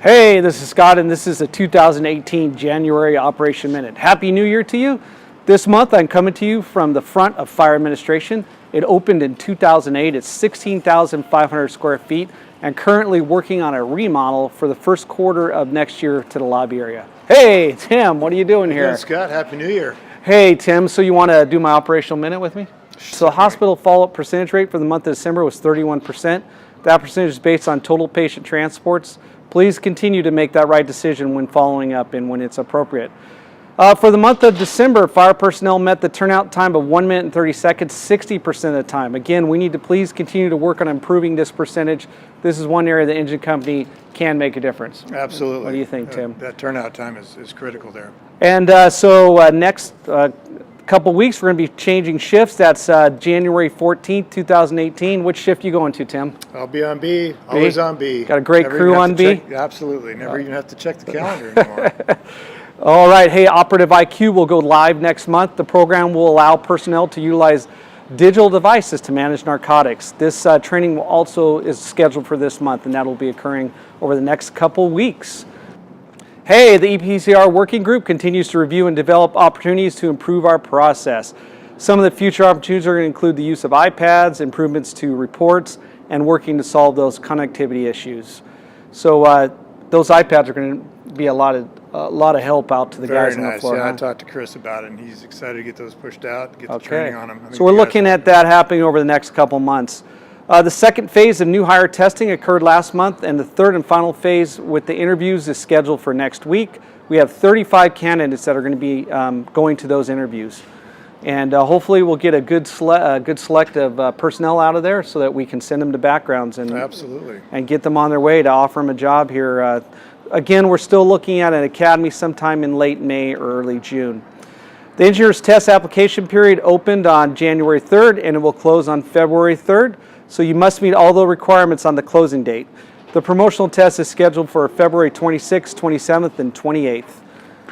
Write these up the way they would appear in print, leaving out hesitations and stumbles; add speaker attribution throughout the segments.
Speaker 1: Hey, this is Scott, and this is the 2018 January Operation Minute. Happy New Year to you. This month, I'm coming to you from the front of Fire Administration. It opened in 2008. It's 16,500 square feet, and currently working on a remodel for the first quarter of next year to the lobby area. Hey, Tim, what are you doing here?
Speaker 2: Yeah, Scott, Happy New Year.
Speaker 1: Hey, Tim, so you want to do my operational minute with me? So the hospital follow-up percentage rate for the month of December was 31%. That percentage is based on total patient transports. Please continue to make that right decision when following up and when it's appropriate. For the month of December, fire personnel met the turnout time of 1 minute and 30 seconds, 60% of the time. Again, we need to please continue to work on improving this percentage. This is one area the engine company can make a difference.
Speaker 2: Absolutely.
Speaker 1: What do you think, Tim?
Speaker 2: That turnout time is critical there.
Speaker 1: And so next couple weeks, we're going to be changing shifts. That's January 14th, 2018. Which shift you going to, Tim?
Speaker 2: I'll be on B, always on B.
Speaker 1: Got a great crew on B?
Speaker 2: Absolutely. Never even have to check the calendar anymore.
Speaker 1: All right. Hey, Operative IQ will go live next month. The program will allow personnel to utilize digital devices to manage narcotics. This training will also is scheduled for this month, and that will be occurring over the next couple weeks. Hey, the EPCR working group continues to review and develop opportunities to improve our process. Some of the future opportunities are going to include the use of iPads, improvements to reports, and working to solve those connectivity issues. So those iPads are going to be a lot of help out to the guys on the floor.
Speaker 2: Yeah,
Speaker 1: huh?
Speaker 2: I talked to Chris about it, and he's excited to get those pushed out, get the training on them.
Speaker 1: So we're looking at that happening over the next couple months. The second phase of new hire testing occurred last month, and the third and final phase with the interviews is scheduled for next week. We have 35 candidates that are going to be going to those interviews. And hopefully we'll get a good select of personnel out of there so that we can send them to backgrounds and,
Speaker 2: Absolutely.
Speaker 1: and get them on their way to offer them a job here. Again, we're still looking at an academy sometime in late May or early June. The engineer's test application period opened on January 3rd, and it will close on February 3rd. So you must meet all the requirements on the closing date. The promotional test is scheduled for February 26th, 27th, and 28th.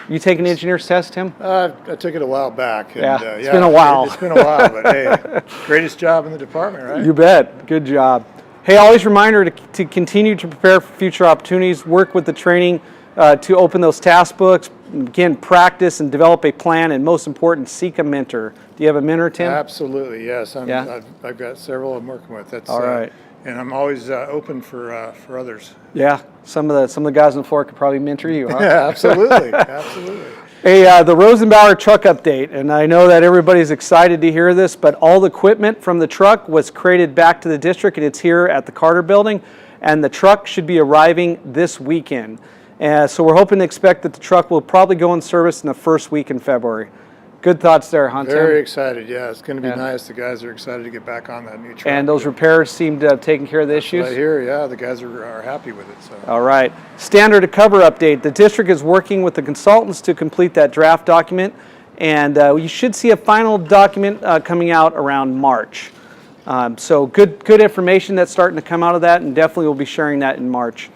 Speaker 1: You take an engineer's test, Tim?
Speaker 2: I took it a while back. And,
Speaker 1: yeah, it's been a while.
Speaker 2: It's been a while, but hey, greatest job in the department, right?
Speaker 1: You bet. Good job. Hey, always a reminder to continue to prepare for future opportunities, work with the training to open those task books, again, practice and develop a plan, and most important, seek a mentor. Do you have a mentor, Tim?
Speaker 2: Absolutely, yes. I've got several I'm working with. That's
Speaker 1: all right.
Speaker 2: And I'm always open for others.
Speaker 1: Yeah, some of the guys on the floor could probably mentor you, huh?
Speaker 2: Yeah, absolutely, absolutely.
Speaker 1: Hey, the Rosenbauer truck update, and I know that everybody's excited to hear this, but all the equipment from the truck was created back to the district, and it's here at the Carter Building, and the truck should be arriving this weekend. So we're hoping to expect that the truck will probably go in service in the first week in February. Good thoughts there, huh, Tim?
Speaker 2: Very excited, yeah. It's going to be nice. The guys are excited to get back on that new truck.
Speaker 1: And those repairs seem to have taken care of the issues?
Speaker 2: I hear, yeah. The guys are happy with it. So.
Speaker 1: All right. Standard to cover update. The district is working with the consultants to complete that draft document, and you should see a final document coming out around March. So good information that's starting to come out of that, and definitely we'll be sharing that in March.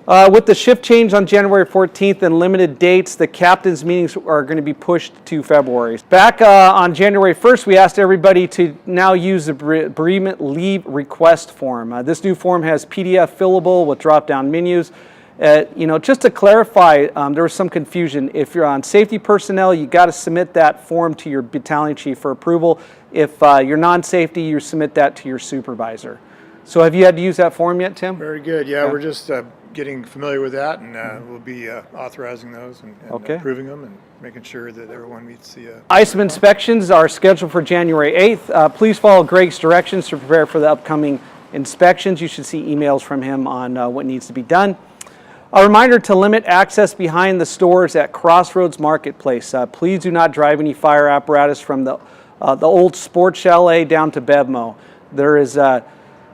Speaker 1: With the shift change on January 14th and limited dates, the captain's meetings are going to be pushed to February. Back on January 1st, we asked everybody to now use the bereavement leave request form. This new form has PDF fillable with drop-down menus. Just to clarify, there was some confusion. If you're on safety personnel, you got to submit that form to your battalion chief for approval. If you're non-safety, you submit that to your supervisor. So have you had to use that form yet, Tim?
Speaker 2: Very good. Yeah. We're just getting familiar with that, and we'll be authorizing those and approving them and making sure that everyone meets the...
Speaker 1: ISM inspections are scheduled for January 8th. Please follow Greg's directions to prepare for the upcoming inspections. You should see emails from him on what needs to be done. A reminder to limit access behind the stores at Crossroads Marketplace. Please do not drive any fire apparatus from the old Sports Chalet down to Bevmo.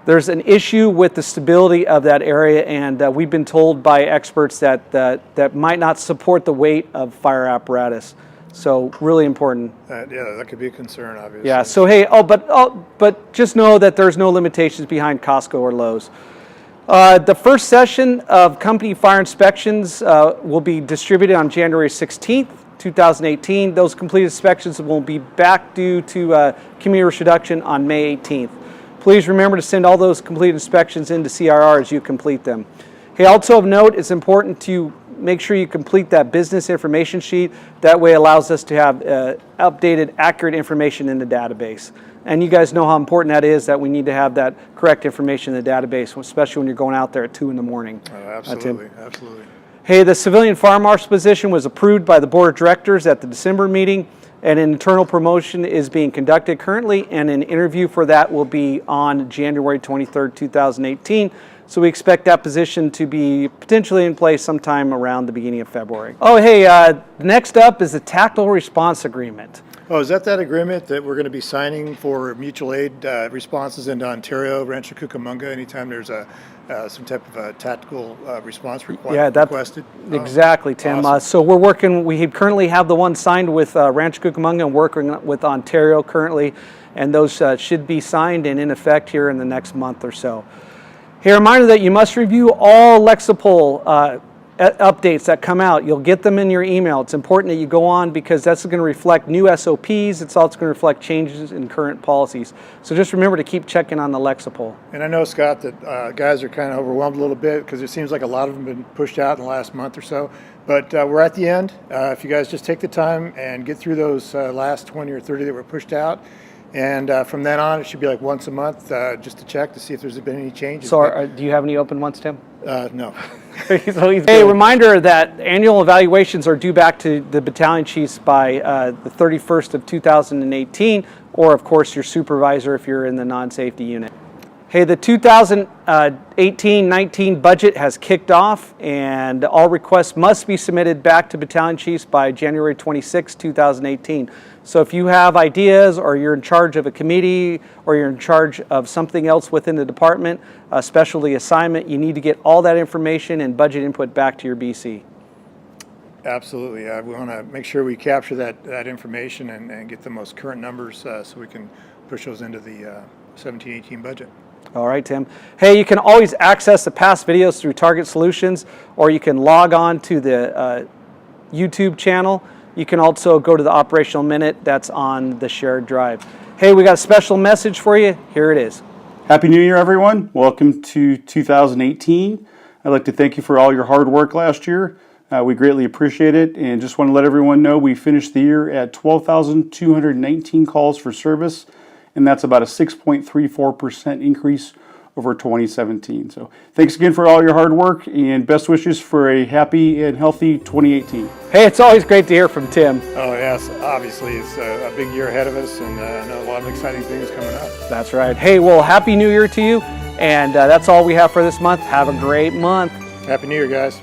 Speaker 1: There's an issue with the stability of that area, and we've been told by experts that might not support the weight of fire apparatus. So really important.
Speaker 2: That could be a concern, obviously.
Speaker 1: Yeah. So hey, but just know that there's no limitations behind Costco or Lowe's. The first session of company fire inspections will be distributed on January 16th, 2018. Those complete inspections will be back due to community risk reduction on May 18th. Please remember to send all those complete inspections into CRR as you complete them. Hey, also of note, it's important to make sure you complete that business information sheet. That way it allows us to have updated, accurate information in the database. And you guys know how important that is, that we need to have that correct information in the database, especially when you're going out there at 2 in the morning.
Speaker 2: Oh, absolutely, absolutely.
Speaker 1: Hey, the civilian fire marshal position was approved by the board of directors at the December meeting, and an internal promotion is being conducted currently, and an interview for that will be on January 23rd, 2018. So we expect that position to be potentially in place sometime around the beginning of February. Oh, hey, next up is the tactical response agreement.
Speaker 2: Oh, is that agreement that we're going to be signing for mutual aid responses into Ontario, Rancho Cucamonga, anytime there's some type of tactical response requested?
Speaker 1: Exactly, Tim.
Speaker 2: Awesome.
Speaker 1: So we're working, we currently have the one signed with Rancho Cucamonga and working with Ontario currently, and those should be signed and in effect here in the next month or so. Hey, a reminder that you must review all Lexipol updates that come out. You'll get them in your email. It's important that you go on because that's going to reflect new SOPs. It's also going to reflect changes in current policies. So just remember to keep checking on the Lexipol.
Speaker 2: And I know, Scott, that guys are kind of overwhelmed a little bit because it seems like a lot of them have been pushed out in the last month or so. But we're at the end. If you guys just take the time and get through those last 20 or 30 that were pushed out, and from then on, it should be like once a month just to check to see if there's been any changes.
Speaker 1: So do you have any open ones, Tim?
Speaker 2: No.
Speaker 1: Hey, reminder that annual evaluations are due back to the battalion chiefs by the 31st of 2018, or of course your supervisor if you're in the non-safety unit. Hey, the 2018-19 budget has kicked off, and all requests must be submitted back to battalion chiefs by January 26, 2018. So if you have ideas, or you're in charge of a committee, or you're in charge of something else within the department, a specialty assignment, you need to get all that information and budget input back to your BC.
Speaker 2: Absolutely. We want to make sure we capture that information and get the most current numbers so we can push those into the 17-18 budget.
Speaker 1: All right, Tim. Hey, you can always access the past videos through Target Solutions, or you can log on to the YouTube channel. You can also go to the Operational Minute that's on the shared drive. Hey, we got a special message for you. Here it is.
Speaker 3: Happy New Year, everyone. Welcome to 2018. I'd like to thank you for all your hard work last year. We greatly appreciate it, and just want to let everyone know we finished the year at 12,219 calls for service, and that's about a 6.34% increase over 2017. So thanks again for all your hard work, and best wishes for a happy and healthy 2018.
Speaker 1: Hey, it's always great to hear from Tim.
Speaker 2: Oh, yes. Obviously, it's a big year ahead of us, and I know a lot of exciting things coming up.
Speaker 1: That's right. Hey, well, Happy New Year to you, and that's all we have for this month. Have a great month.
Speaker 2: Happy New Year, guys.